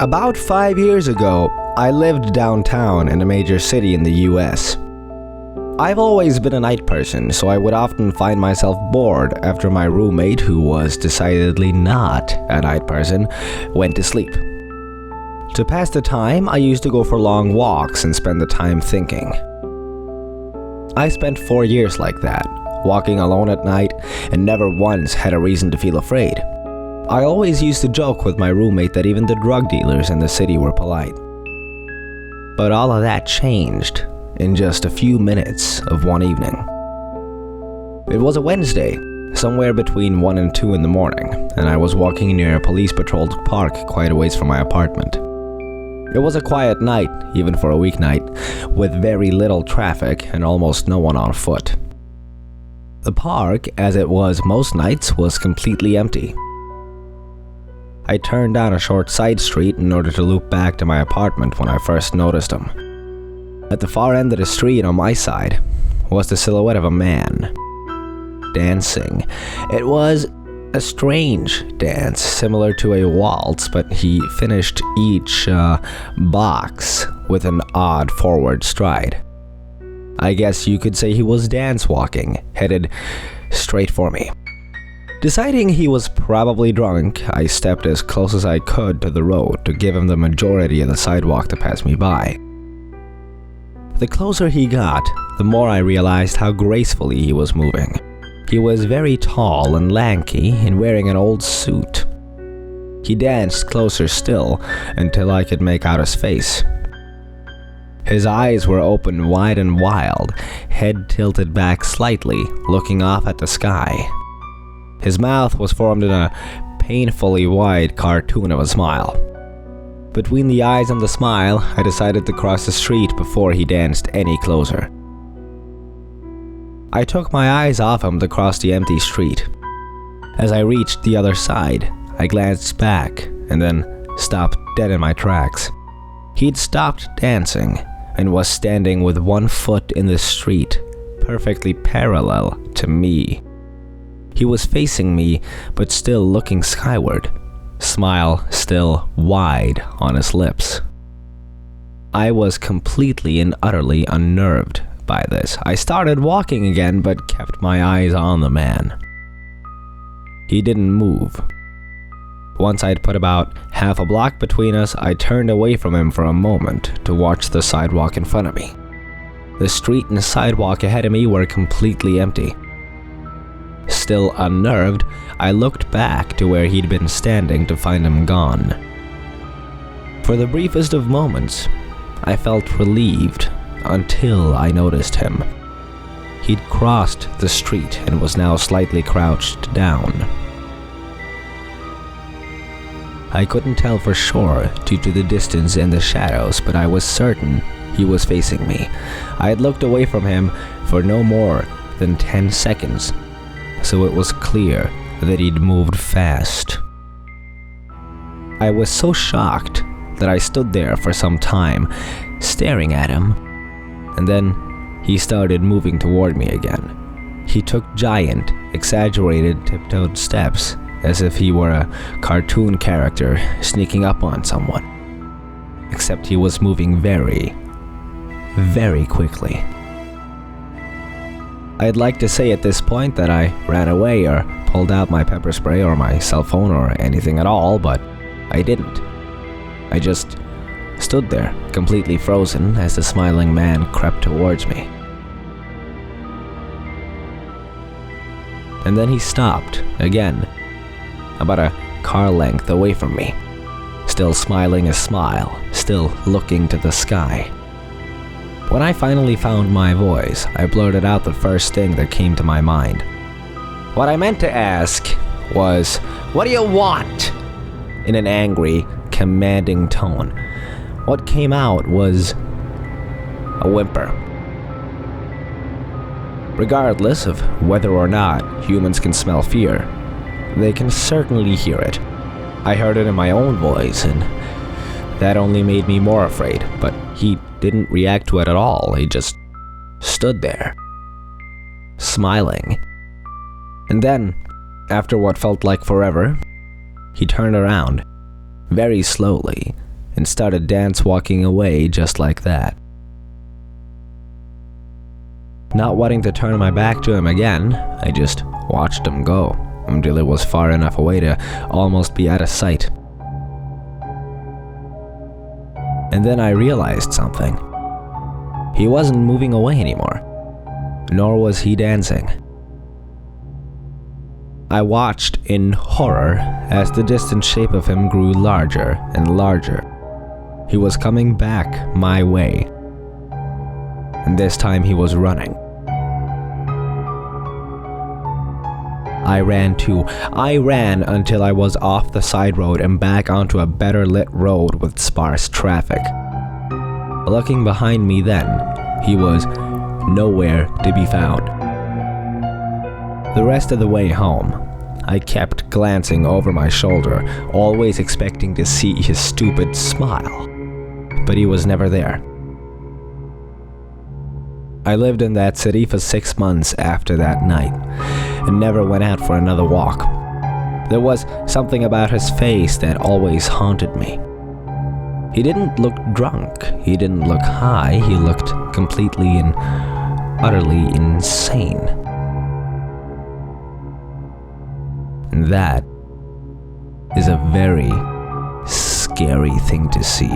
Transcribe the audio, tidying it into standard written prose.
About 5 years ago, I lived downtown in a major city in the US. I've always been a night person, so I would often find myself bored after my roommate, who was decidedly not a night person, went to sleep. To pass the time, I used to go for long walks and spend the time thinking. I spent 4 years like that, walking alone at night, and never once had a reason to feel afraid. I always used to joke with my roommate that even the drug dealers in the city were polite. But all of that changed in just a few minutes of one evening. It was a Wednesday, somewhere between 1 and 2 in the morning, and I was walking near a police-patrolled park quite a ways from my apartment. It was a quiet night, even for a weeknight, with very little traffic and almost no one on foot. The park, as it was most nights, was completely empty. I turned down a short side street in order to loop back to my apartment when I first noticed him. At the far end of the street on my side was the silhouette of a man dancing. It was a strange dance, similar to a waltz, but he finished each box with an odd forward stride. I guess you could say he was dance walking, headed straight for me. Deciding he was probably drunk, I stepped as close as I could to the road to give him the majority of the sidewalk to pass me by. The closer he got, the more I realized how gracefully he was moving. He was very tall and lanky and wearing an old suit. He danced closer still until I could make out his face. His eyes were open wide and wild, head tilted back slightly, looking off at the sky. His mouth was formed in a painfully wide cartoon of a smile. Between the eyes and the smile, I decided to cross the street before he danced any closer. I took my eyes off him to cross the empty street. As I reached the other side, I glanced back and then stopped dead in my tracks. He'd stopped dancing and was standing with one foot in the street, perfectly parallel to me. He was facing me, but still looking skyward, smile still wide on his lips. I was completely and utterly unnerved by this. I started walking again, but kept my eyes on the man. He didn't move. Once I'd put about half a block between us, I turned away from him for a moment to watch the sidewalk in front of me. The street and sidewalk ahead of me were completely empty. Still unnerved, I looked back to where he'd been standing to find him gone. For the briefest of moments, I felt relieved until I noticed him. He'd crossed the street and was now slightly crouched down. I couldn't tell for sure due to the distance and the shadows, but I was certain he was facing me. I had looked away from him for no more than 10 seconds, so it was clear that he'd moved fast. I was so shocked that I stood there for some time, staring at him, and then he started moving toward me again. He took giant, exaggerated, tiptoed steps, as if he were a cartoon character sneaking up on someone. Except he was moving very, very quickly. I'd like to say at this point that I ran away or pulled out my pepper spray or my cell phone or anything at all, but I didn't. I just stood there, completely frozen, as the smiling man crept towards me. And then he stopped, again, about a car length away from me, still smiling a smile, still looking to the sky. When I finally found my voice, I blurted out the first thing that came to my mind. What I meant to ask was, "What do you want?" in an angry, commanding tone. What came out was a whimper. Regardless of whether or not humans can smell fear, they can certainly hear it. I heard it in my own voice, and that only made me more afraid, but he didn't react to it at all. He just stood there, smiling. And then, after what felt like forever, he turned around, very slowly, and started dance walking away just like that. Not wanting to turn my back to him again, I just watched him go until it was far enough away to almost be out of sight. And then I realized something. He wasn't moving away anymore, nor was he dancing. I watched in horror as the distant shape of him grew larger and larger. He was coming back my way, and this time he was running. I ran too. I ran until I was off the side road and back onto a better lit road with sparse traffic. Looking behind me then, he was nowhere to be found. The rest of the way home, I kept glancing over my shoulder, always expecting to see his stupid smile, but he was never there. I lived in that city for 6 months after that night, and never went out for another walk. There was something about his face that always haunted me. He didn't look drunk, he didn't look high, he looked completely and utterly insane. And that is a very scary thing to see.